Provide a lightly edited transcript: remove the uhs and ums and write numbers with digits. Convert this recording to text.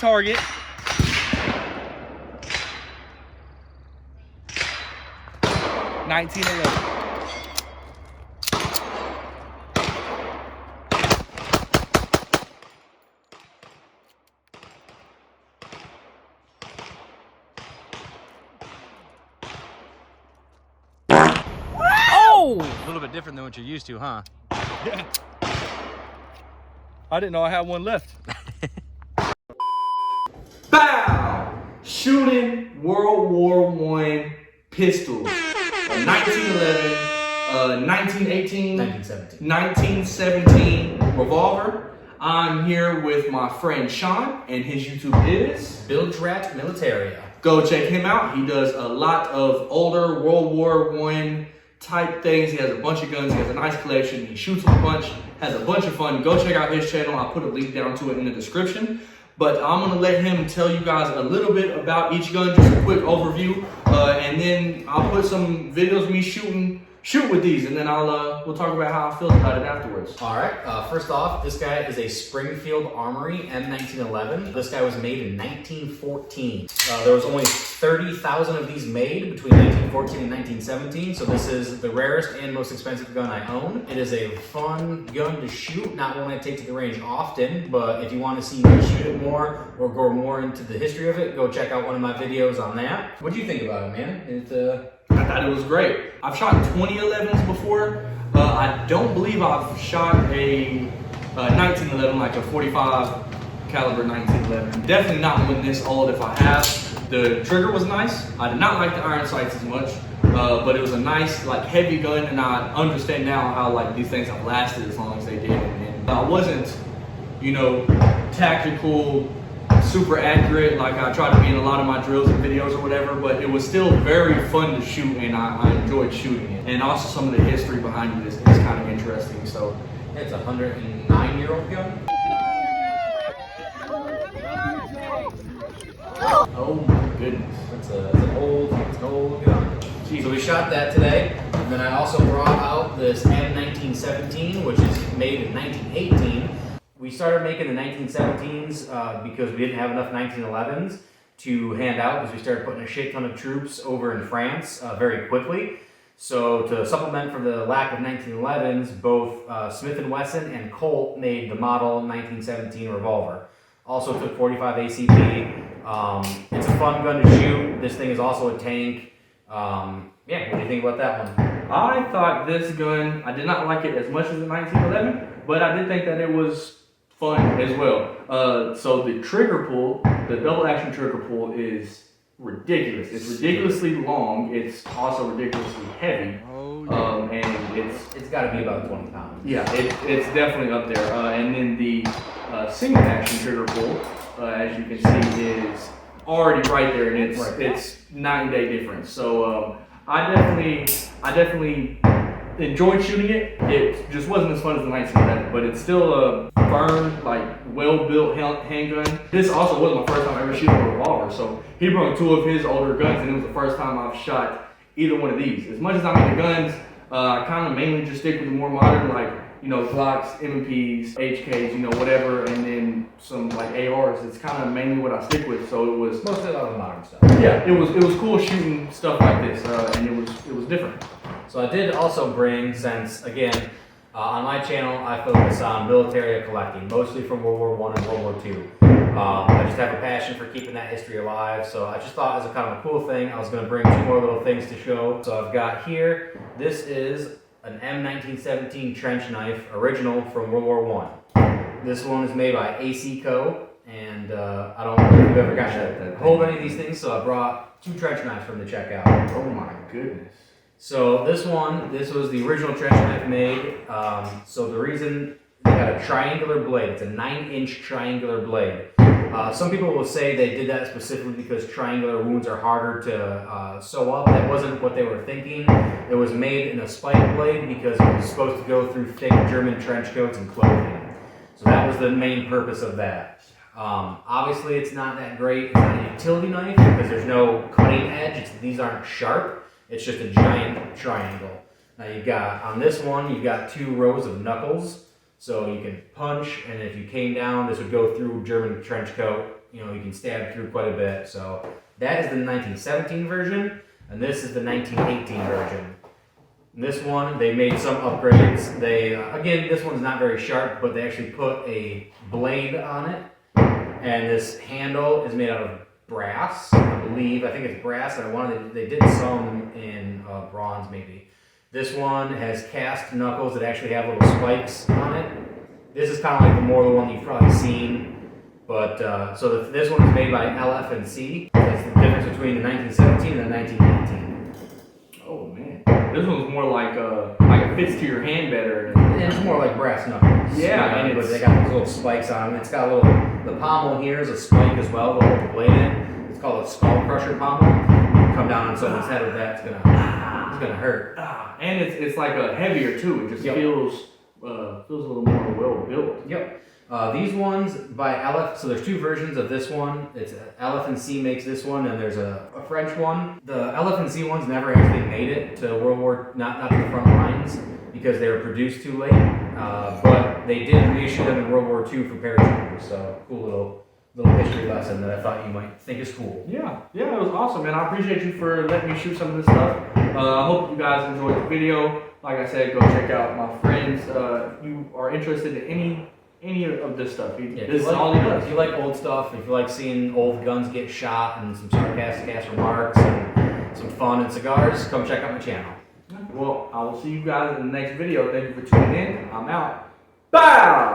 target. $19.11. Oh! A little bit different than what you're used to, huh? Yeah. I didn't know I had one left. Bow! Shooting World War I pistol. 1911, 1918, 1917 revolver. I'm here with my friend Sean, and his YouTube is Bildrat Militaria. Go check him out. He does a lot of older World War I type things. He has a bunch of guns. He has a nice collection. He shoots a bunch, has a bunch of fun. Go check out his channel. I'll put a link down to it in the description. But I'm going to let him tell you guys a little bit about each gun, just a quick overview. And then I'll put some videos of me shoot with these, and then we'll talk about how I feel about it afterwards. All right, first off, this guy is a Springfield Armory M1911. This guy was made in 1914. There was only 30,000 of these made between 1914 and 1917, so this is the rarest and most expensive gun I own. It is a fun gun to shoot, not one I take to the range often, but if you want to see me shoot it more or go more into the history of it, go check out one of my videos on that. What do you think about it, man? I thought it was great. I've shot 2011s before. I don't believe I've shot a 1911, like a 45 caliber 1911. Definitely not one this old if I have. The trigger was nice. I did not like the iron sights as much, but it was a nice, like, heavy gun, and I understand now how, like, these things have lasted as long as they did. And I wasn't, you know, tactical, super accurate like I try to be in a lot of my drills and videos or whatever, but it was still very fun to shoot, and I enjoyed shooting it. And also some of the history behind it is kind of interesting. So It's a 109-year-old gun. oh my goodness, It's an old gun. So we shot that today, and then I also brought out this M1917, which is made in 1918. We started making the 1917s because we didn't have enough 1911s to hand out, because we started putting a shit ton of troops over in France very quickly. So to supplement for the lack of 1911s, both Smith & Wesson and Colt made the model 1917 revolver. Also took 45 ACP. It's a fun gun to shoot. This thing is also a tank. Yeah, what do you think about that one? I thought this gun, I did not like it as much as the 1911, but I did think that it was fun as well. So the trigger pull, the double action trigger pull, is ridiculous. It's ridiculously long. It's also ridiculously heavy. Oh, yeah. And It's got to be about 20 pounds. yeah, it's definitely up there. And then the single action trigger pull, as you can see, is already right there, and it's night and day difference. So I definitely enjoyed shooting it. It just wasn't as fun as the 1911, but it's still a firm, like, well-built handgun. This also wasn't my first time ever shooting a revolver, so he brought two of his older guns, and it was the first time I've shot either one of these. As much as I'm into guns, I kind of mainly just stick with the more modern, like, you know, Glocks, M&Ps, HKs, you know, whatever, and then some, like, ARs. It's kind of mainly what I stick with, so it was Mostly a lot of the modern stuff. yeah, it was cool shooting stuff like this, and it was different. So I did also bring, since, again, on my channel, I focus on military collecting, mostly from World War I and World War II. I just have a passion for keeping that history alive, so I just thought as a kind of a cool thing, I was going to bring two more little things to show. So I've got here, this is an M1917 trench knife, original from World War I. This one is made by AC Co., and I don't know if you've ever gotten to hold any of these things, so I brought two trench knives from the checkout. Oh my goodness. So this was the original trench knife made. So the reason they got a triangular blade, it's a 9-inch triangular blade. Some people will say they did that specifically because triangular wounds are harder to sew up. That wasn't what they were thinking. It was made in a spike blade because it was supposed to go through thick German trench coats and clothing. So that was the main purpose of that. Obviously it's not that great. It's not a utility knife because there's no cutting edge. These aren't sharp. It's just a giant triangle. Now you've got, on this one, you've got 2 rows of knuckles. So you can punch, and if you came down, this would go through German trench coat, you know, you can stab through quite a bit. So that is the 1917 version, and this is the 1918 version. This one, they made some upgrades. They, again, this one's not very sharp, but they actually put a blade on it. And this handle is made out of brass, I believe. I think it's brass. They did some in bronze, maybe. This one has cast knuckles that actually have little spikes on it. This is kind of like the one you've probably seen. But, this one is made by LF&C. That's the difference between the 1917 and the 1918. Oh man, this one's more like it fits to your hand better. And it's more like brass knuckles. Yeah, and but they got those little spikes on them. It's got a little, the pommel here is a spike as well, to hold the blade in. It's called a skull crusher pommel. Come down on someone's head with that, it's gonna hurt. And it's like a heavier too. It just feels a little more well built. Yep. These ones by LF, so there's two versions of this one. It's LF&C makes this one, and there's a French one. The LF&C ones never actually made it to World War, not to the front lines, because they were produced too late. But they did reissue them in World War II for paratroopers. So cool little history lesson that I thought you might think is cool. Yeah, it was awesome, man. I appreciate you for letting me shoot some of this stuff. I hope you guys enjoyed the video. Like I said, go check out my friends. If you are interested in any of this stuff, this is all he does. If you like old stuff, if you like seeing old guns get shot and some sarcastic ass remarks and some fun and cigars, come check out my channel. Well, I will see you guys in the next video. Thank you for tuning in. I'm out. Bow!